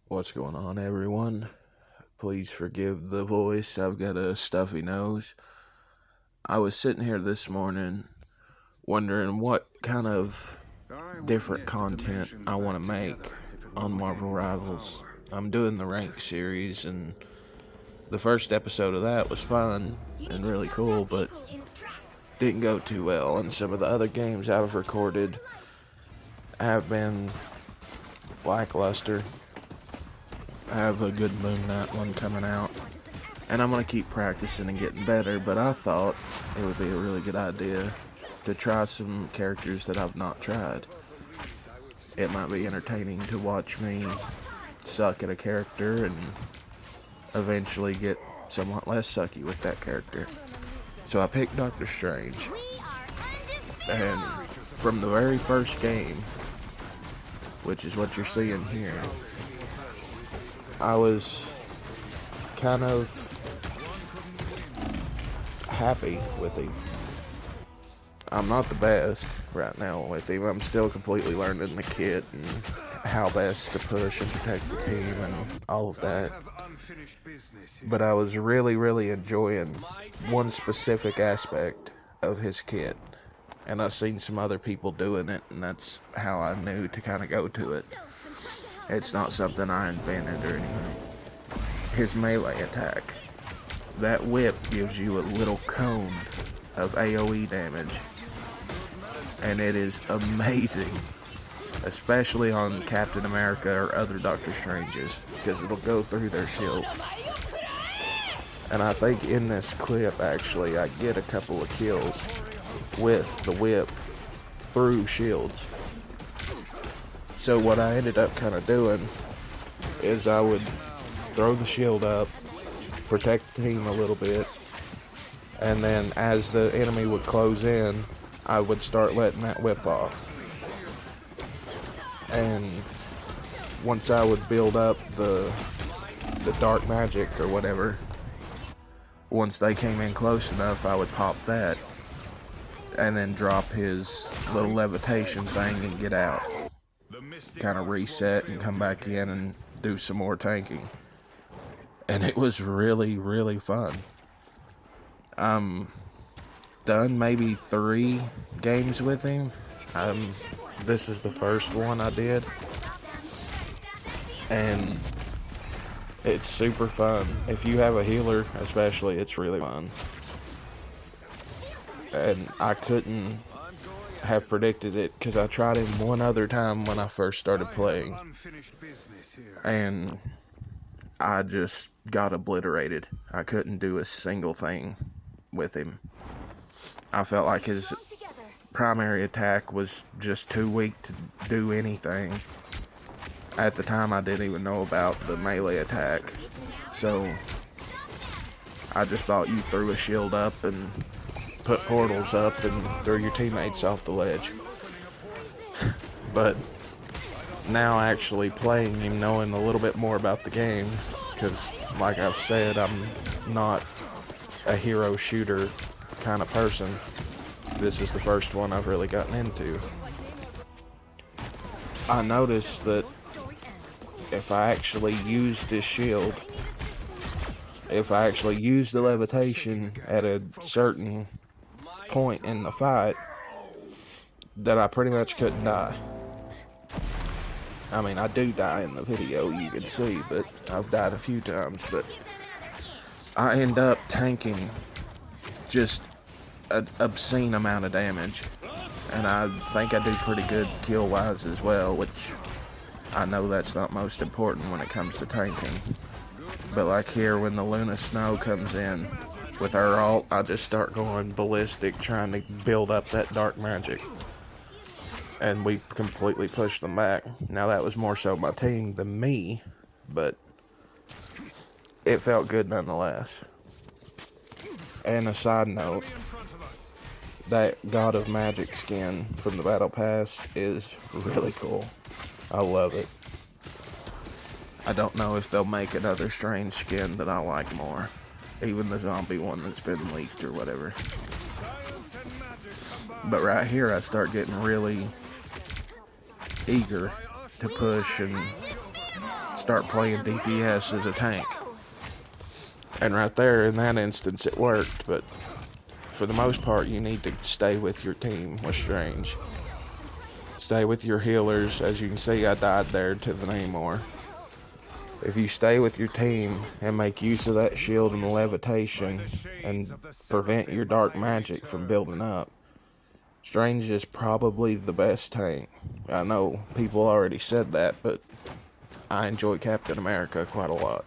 What's going on, everyone? Please forgive the voice. I've got a stuffy nose. I was sitting here this morning wondering what kind of different content I want to make on Marvel Rivals. I'm doing the rank series, and the first episode of that was fun and really cool, but didn't go too well. And some of the other games I've recorded have been lackluster. I have a good Moon Knight one coming out, and I'm going to keep practicing and getting better, but I thought it would be a really good idea to try some characters that I've not tried. It might be entertaining to watch me suck at a character and eventually get somewhat less sucky with that character. So I picked Doctor Strange, and from the very first game, which is what you're seeing here, I was kind of happy with him. I'm not the best right now with him. I'm still completely learning the kit and how best to push and protect the team and all of that. But I was really enjoying one specific aspect of his kit. And I've seen some other people doing it, and that's how I knew to kind of go to it. It's not something I invented or anything. His melee attack. That whip gives you a little cone of AoE damage. And it is amazing. Especially on Captain America or other Doctor Stranges, because it'll go through their shield. And I think in this clip, actually, I get a couple of kills with the whip through shields. So what I ended up kind of doing is I would throw the shield up, protect the team a little bit, and then as the enemy would close in, I would start letting that whip off. And once I would build up the dark magic or whatever, once they came in close enough, I would pop that and then drop his little levitation thing and get out. Kind of reset and come back in and do some more tanking. And it was really fun. I'm done maybe 3 games with him. This is the first one I did. And it's super fun. If you have a healer, especially, it's really fun. And I couldn't have predicted it because I tried him one other time when I first started playing, and I just got obliterated. I couldn't do a single thing with him. I felt like his primary attack was just too weak to do anything. At the time, I didn't even know about the melee attack, so I just thought you threw a shield up and put portals up and throw your teammates off the ledge. But now actually playing him, knowing a little bit more about the game, because like I've said, I'm not a hero shooter kind of person. This is the first one I've really gotten into. I noticed that if I actually used this shield, if I actually used the levitation at a certain point in the fight, that I pretty much couldn't die. I mean, I do die in the video, you can see, but I've died a few times, but I end up tanking just an obscene amount of damage, and I think I do pretty good kill-wise as well, which I know that's not most important when it comes to tanking. But like here, when the Luna Snow comes in with her ult, I just start going ballistic trying to build up that dark magic. And we completely pushed them back. Now that was more so my team than me, but it felt good nonetheless. And a side note, that God of Magic skin from the Battle Pass is really cool. I love it. I don't know if they'll make another Strange skin that I like more. Even the zombie one that's been leaked or whatever. But right here I start getting really eager to push and start playing DPS as a tank. And right there, in that instance, it worked, but for the most part, you need to stay with your team with Strange. Stay with your healers. As you can see, I died there to the Namor. If you stay with your team and make use of that shield and levitation and prevent your dark magic from building up, Strange is probably the best tank. I know people already said that, but I enjoy Captain America quite a lot.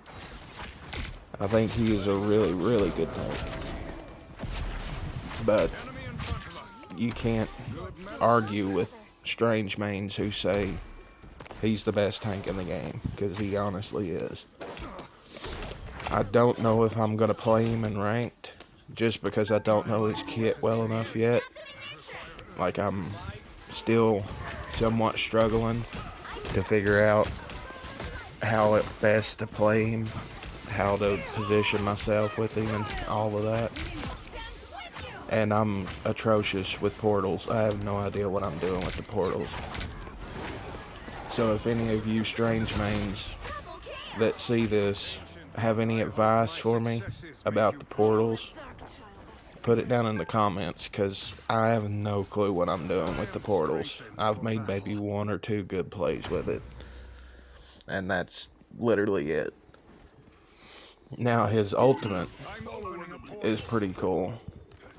I think he is a really, really good tank. But you can't argue with Strange mains who say he's the best tank in the game, because he honestly is. I don't know if I'm going to play him in ranked, just because I don't know his kit well enough yet. Like, I'm still somewhat struggling to figure out how it best to play him, how to position myself with him, and all of that. And I'm atrocious with portals. I have no idea what I'm doing with the portals. So if any of you Strange mains that see this have any advice for me about the portals, put it down in the comments, because I have no clue what I'm doing with the portals. I've made maybe 1 or 2 good plays with it, and that's literally it. Now, his ultimate is pretty cool,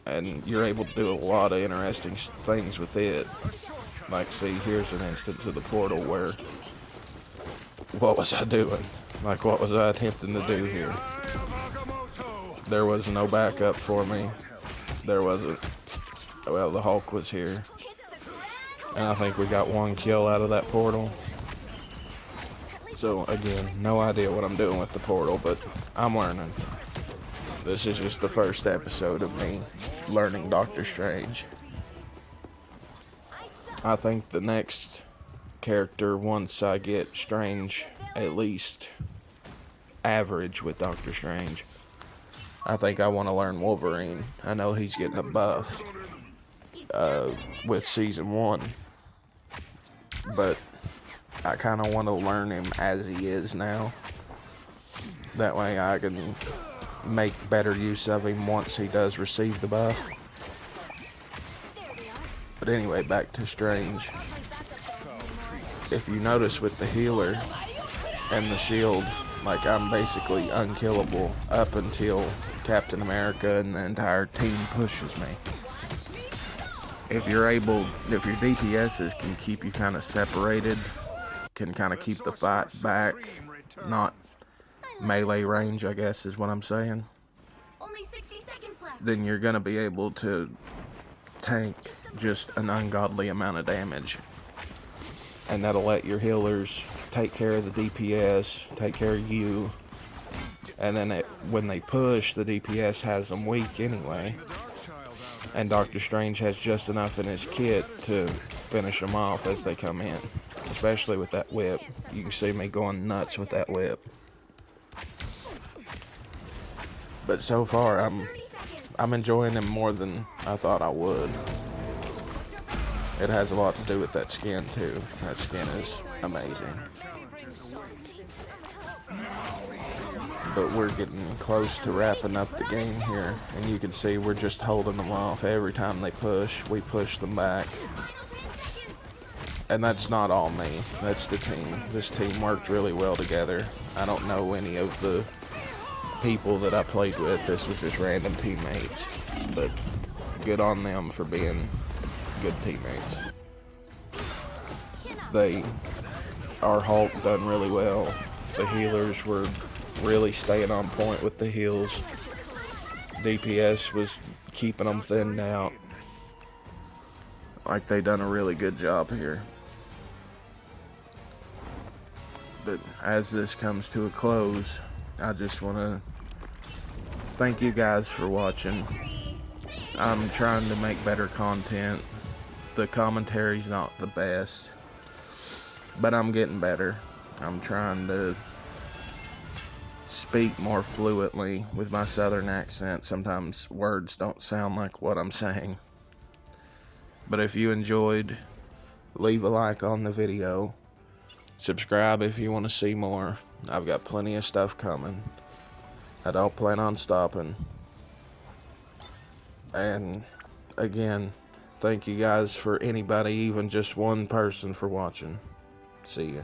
and you're able to do a lot of interesting things with it. Like, see, here's an instance of the portal where, what was I doing? Like, what was I attempting to do here? There was no backup for me. There wasn't. Well, the Hulk was here. And I think we got 1 kill out of that portal. So, again, no idea what I'm doing with the portal, but I'm learning. This is just the first episode of me learning Doctor Strange. I think the next character, once I get Strange at least average with Doctor Strange, I think I want to learn Wolverine. I know he's getting a buff with season 1, but I kind of want to learn him as he is now. That way I can make better use of him once he does receive the buff. But anyway, back to Strange. If you notice with the healer and the shield, like, I'm basically unkillable up until Captain America and the entire team pushes me. If your DPSs can keep you kind of separated, can kind of keep the fight back, not melee range, I guess is what I'm saying, then you're going to be able to tank just an ungodly amount of damage. And that'll let your healers take care of the DPS, take care of you, and then when they push, the DPS has them weak anyway. And Doctor Strange has just enough in his kit to finish them off as they come in. Especially with that whip. You can see me going nuts with that whip. But so far, I'm enjoying him more than I thought I would. It has a lot to do with that skin too. That skin is amazing. But we're getting close to wrapping up the game here, and you can see we're just holding them off. Every time they push, we push them back. And that's not all me, that's the team. This team worked really well together. I don't know any of the people that I played with. This was just random teammates. But good on them for being good teammates. Our Hulk done really well. The healers were really staying on point with the heals. DPS was keeping them thinned out. Like, they done a really good job here. But as this comes to a close, I just want to thank you guys for watching. I'm trying to make better content. The commentary's not the best, but I'm getting better. I'm trying to speak more fluently with my southern accent. Sometimes words don't sound like what I'm saying. But if you enjoyed, leave a like on the video. Subscribe if you want to see more. I've got plenty of stuff coming. I don't plan on stopping. And again, thank you guys for anybody, even just one person, for watching. See ya.